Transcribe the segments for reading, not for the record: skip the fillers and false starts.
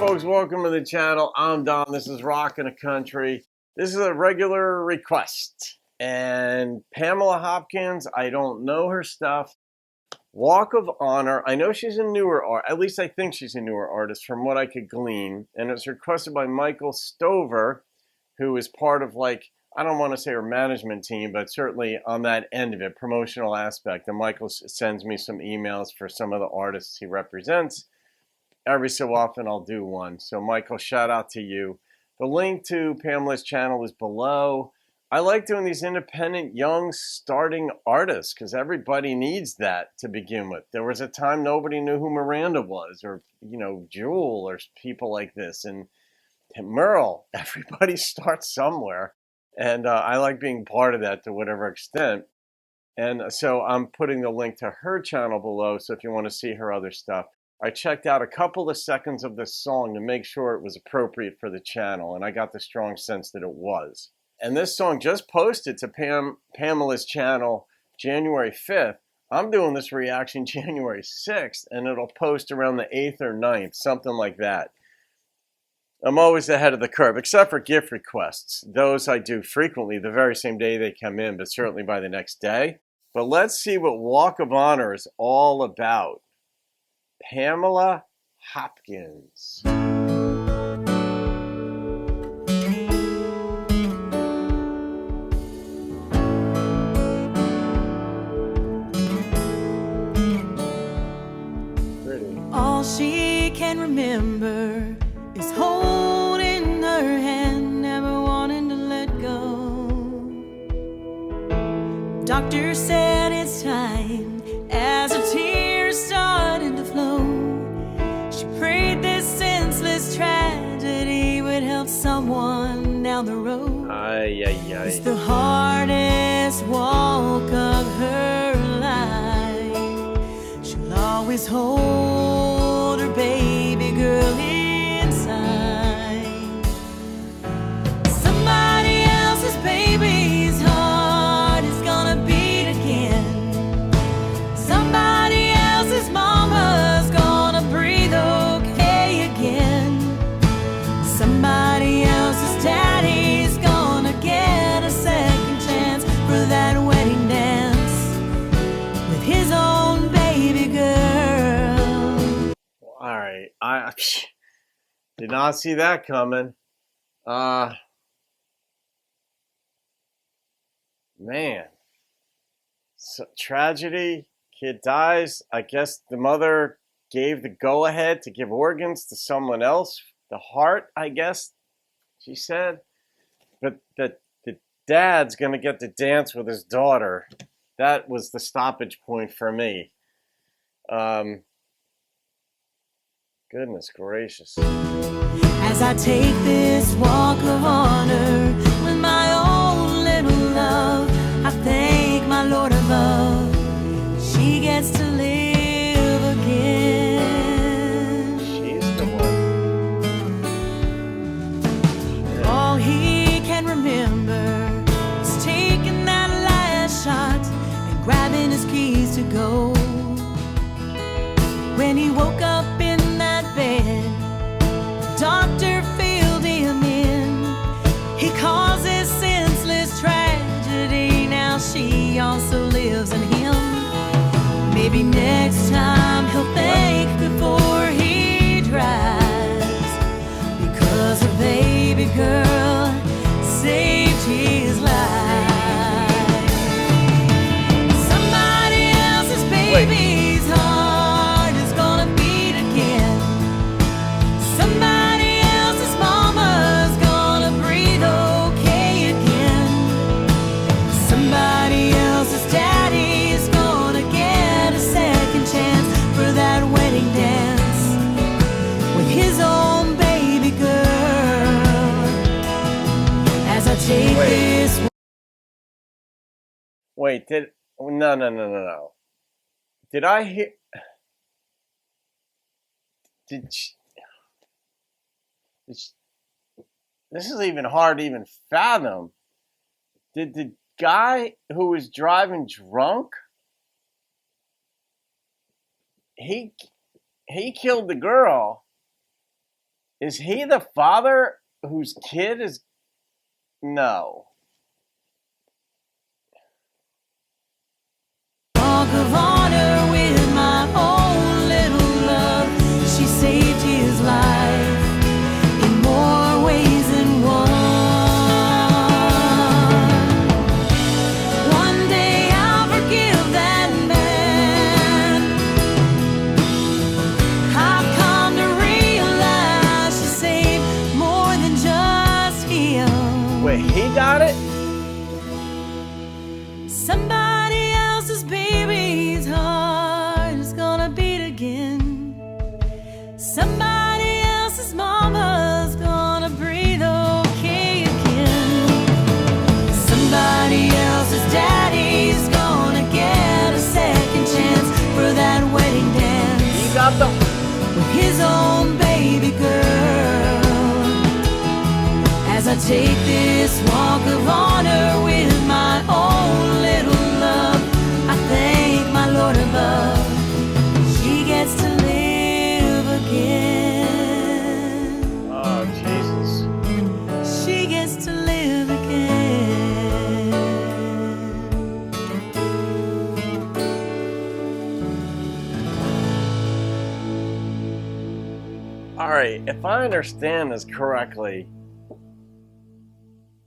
folks, welcome to the channel. I'm Don. This is Rockin' the Country. This is a regular request. And Pamela Hopkins, I don't know her stuff. Walk of Honor, I know she's a newer artist, at least I think she's a newer artist from what I could glean. And it's requested by Michael Stover, who is part of, like, I don't want to say her management team, but certainly on that end of it, promotional aspect. And Michael sends me some emails for some of the artists he represents. Every so often I'll do one. So Michael, shout out to you. The link to Pamela's channel is below. I like doing these independent, young, starting artists because everybody needs that to begin with. There was a time nobody knew who Miranda was or, Jewel or people like this. And Merle, everybody starts somewhere. And I like being part of that to whatever extent. And so I'm putting the link to her channel below. So if you want to see her other stuff. I checked out a couple of seconds of this song to make sure it was appropriate for the channel, and I got the strong sense that it was. And this song just posted to Pamela's channel January 5th. I'm doing this reaction January 6th, and it'll post around the 8th or 9th, something like that. I'm always ahead of the curve, except for gift requests. Those I do frequently the very same day they come in, but certainly by the next day. But let's see what Walk of Honor is all about. Pamela Hopkins. Pretty. All she can remember is holding her hand, never wanting to let go. Doctor said it's time as her tears started to flow. She prayed this senseless tragedy would help someone down the road. Ay, ay, ay. It's the hardest walk of her life. She'll always hold her baby girl inside. Somebody else's baby's heart is gonna beat again. Somebody else's mama's gonna breathe okay again. Somebody else's daddy's gonna get a second chance for that wedding dance with his own baby girl. All right, I did not see that coming. Man, so, tragedy. Kid dies. I guess the mother gave the go-ahead to give organs to someone else. The heart, I guess, she said. But the dad's going to get to dance with his daughter. That was the stoppage point for me. Goodness gracious. As I take this walk of honor with my own little love, I thank my Lord above. She gets to live again. She's the one. All he can remember is taking that last shot and grabbing his keys to go. When he woke up in that bed, the doctor filled him in. He causes senseless tragedy. Now she also lives in him. Maybe next time he'll think before he drives, because her baby girl saved his life. Somebody else's baby's heart is gonna beat again. Somebody else's mama's gonna breathe okay again. Somebody else's daddy's gonna get a second chance for that wedding dance with his own baby girl. As I take this. Wait, no. Did I hear? This is even hard to even fathom. Did the guy who was driving drunk, he killed the girl, Is he the father whose kid is? No. Walk of honor with my own little love. She saved his life in more ways than one. One day I'll forgive that man. I've come to realize she saved more than just him. Wait, he got it? Somebody else's baby's heart is gonna beat again. Somebody else's mama's gonna breathe okay again. Somebody else's daddy's gonna get a second chance for that wedding dance. He got the. With his own baby girl. As I take this walk of honor with my own little love, I thank my Lord above. She gets to live again. Oh, Jesus. She gets to live again. All right, if I understand this correctly,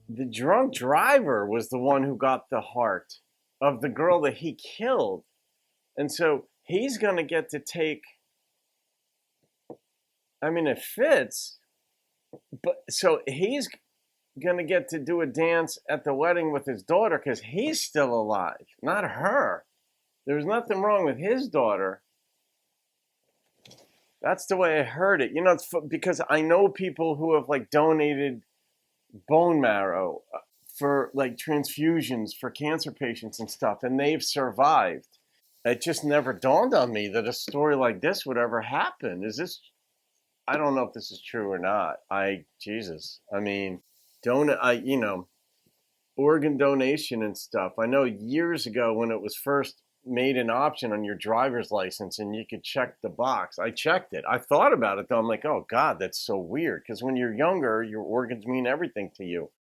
the drunk driver was the one who got the heart of the girl that he killed. And so he's going to get to take, I mean, it fits, but so he's going to get to do a dance at the wedding with his daughter because he's still alive, not her. There's nothing wrong with his daughter. That's the way I heard it. You know, it's because I know people who have like donated bone marrow for like transfusions for cancer patients and stuff, and they've survived. It just never dawned on me that a story like this would ever happen. Is this? I don't know if this is true or not. Jesus. I mean, organ donation and stuff. I know years ago when it was first made an option on your driver's license and you could check the box. I checked it. I thought about it though. I'm like, oh God, that's so weird. Because when you're younger, your organs mean everything to you.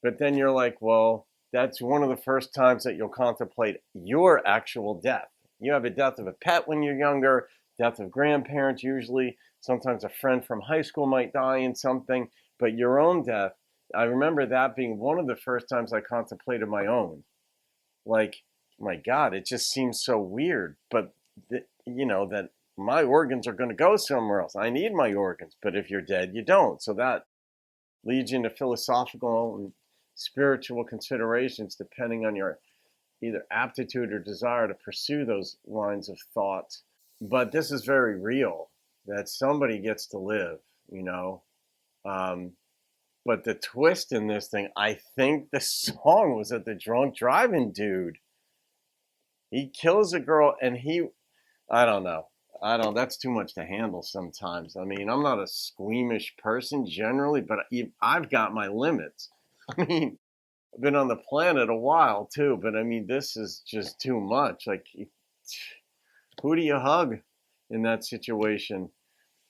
But then you're like, well, that's one of the first times that you'll contemplate your actual death. You have a death of a pet when you're younger, death of grandparents usually. Sometimes a friend from high school might die in something. But your own death, I remember that being one of the first times I contemplated my own. Like, my God, it just seems so weird. But, that my organs are going to go somewhere else. I need my organs. But if you're dead, you don't. So that leads you into philosophical and spiritual considerations depending on your either aptitude or desire to pursue those lines of thought. But this is very real, that somebody gets to live, But the twist in this thing, I think the song was that the drunk driving dude. He kills a girl and I don't know. That's too much to handle sometimes. I mean, I'm not a squeamish person generally, but I've got my limits. I mean, I've been on the planet a while too, but I mean, this is just too much. Like, who do you hug in that situation?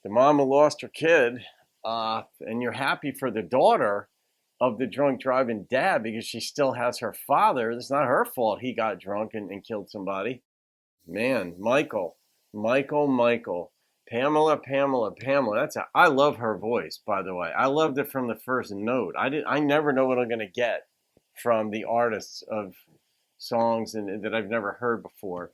The mom who lost her kid, and you're happy for the daughter of the drunk driving dad because she still has her father. It's not her fault he got drunk and killed somebody. Man, Michael. Pamela. I love her voice, by the way. I loved it from the first note. I never know what I'm going to get from the artists of songs that I've never heard before.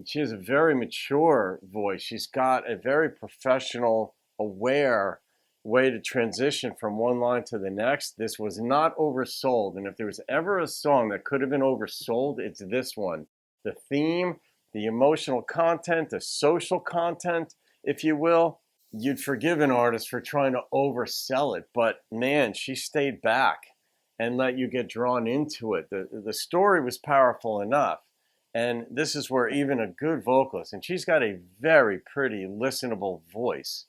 She has a very mature voice. She's got a very professional, aware way to transition from one line to the next. This was not oversold. And if there was ever a song that could have been oversold, it's this one. The theme, the emotional content, the social content, if you will, you'd forgive an artist for trying to oversell it. But man, she stayed back and let you get drawn into it. The story was powerful enough. And this is where even a good vocalist, and she's got a very pretty, listenable voice.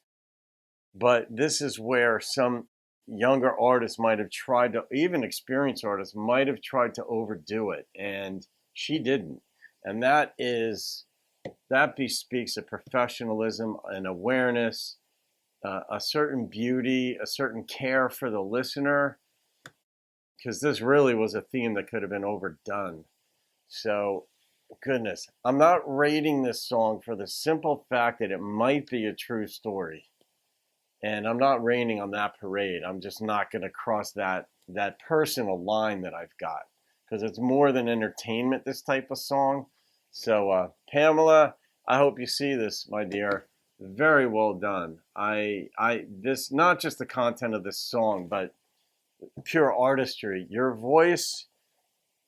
But this is where some younger artists might have tried to, even experienced artists might have tried to overdo it. And she didn't. And that bespeaks of professionalism and awareness a certain beauty, a certain care for the listener, because this really was a theme that could have been overdone. So, goodness, I'm not rating this song for the simple fact that it might be a true story. And I'm not raining on that parade. I'm just not going to cross that personal line that I've got, because it's more than entertainment, this type of song. So, Pamela, I hope you see this, my dear. Very well done. This, not just the content of this song, but pure artistry. Your voice,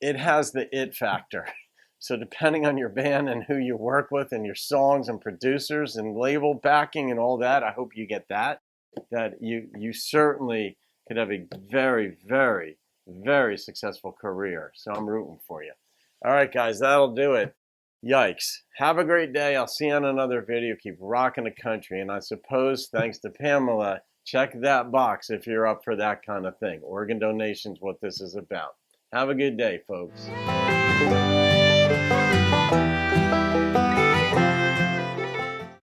it has the it factor. So depending on your band and who you work with and your songs and producers and label backing and all that, I hope you get that you certainly could have a very, very, very successful career. So I'm rooting for you. All right, guys, that'll do it. Yikes. Have a great day. I'll see you on another video. Keep rocking the country. And I suppose, thanks to Pamela, check that box if you're up for that kind of thing. Organ donation's what this is about. Have a good day, folks.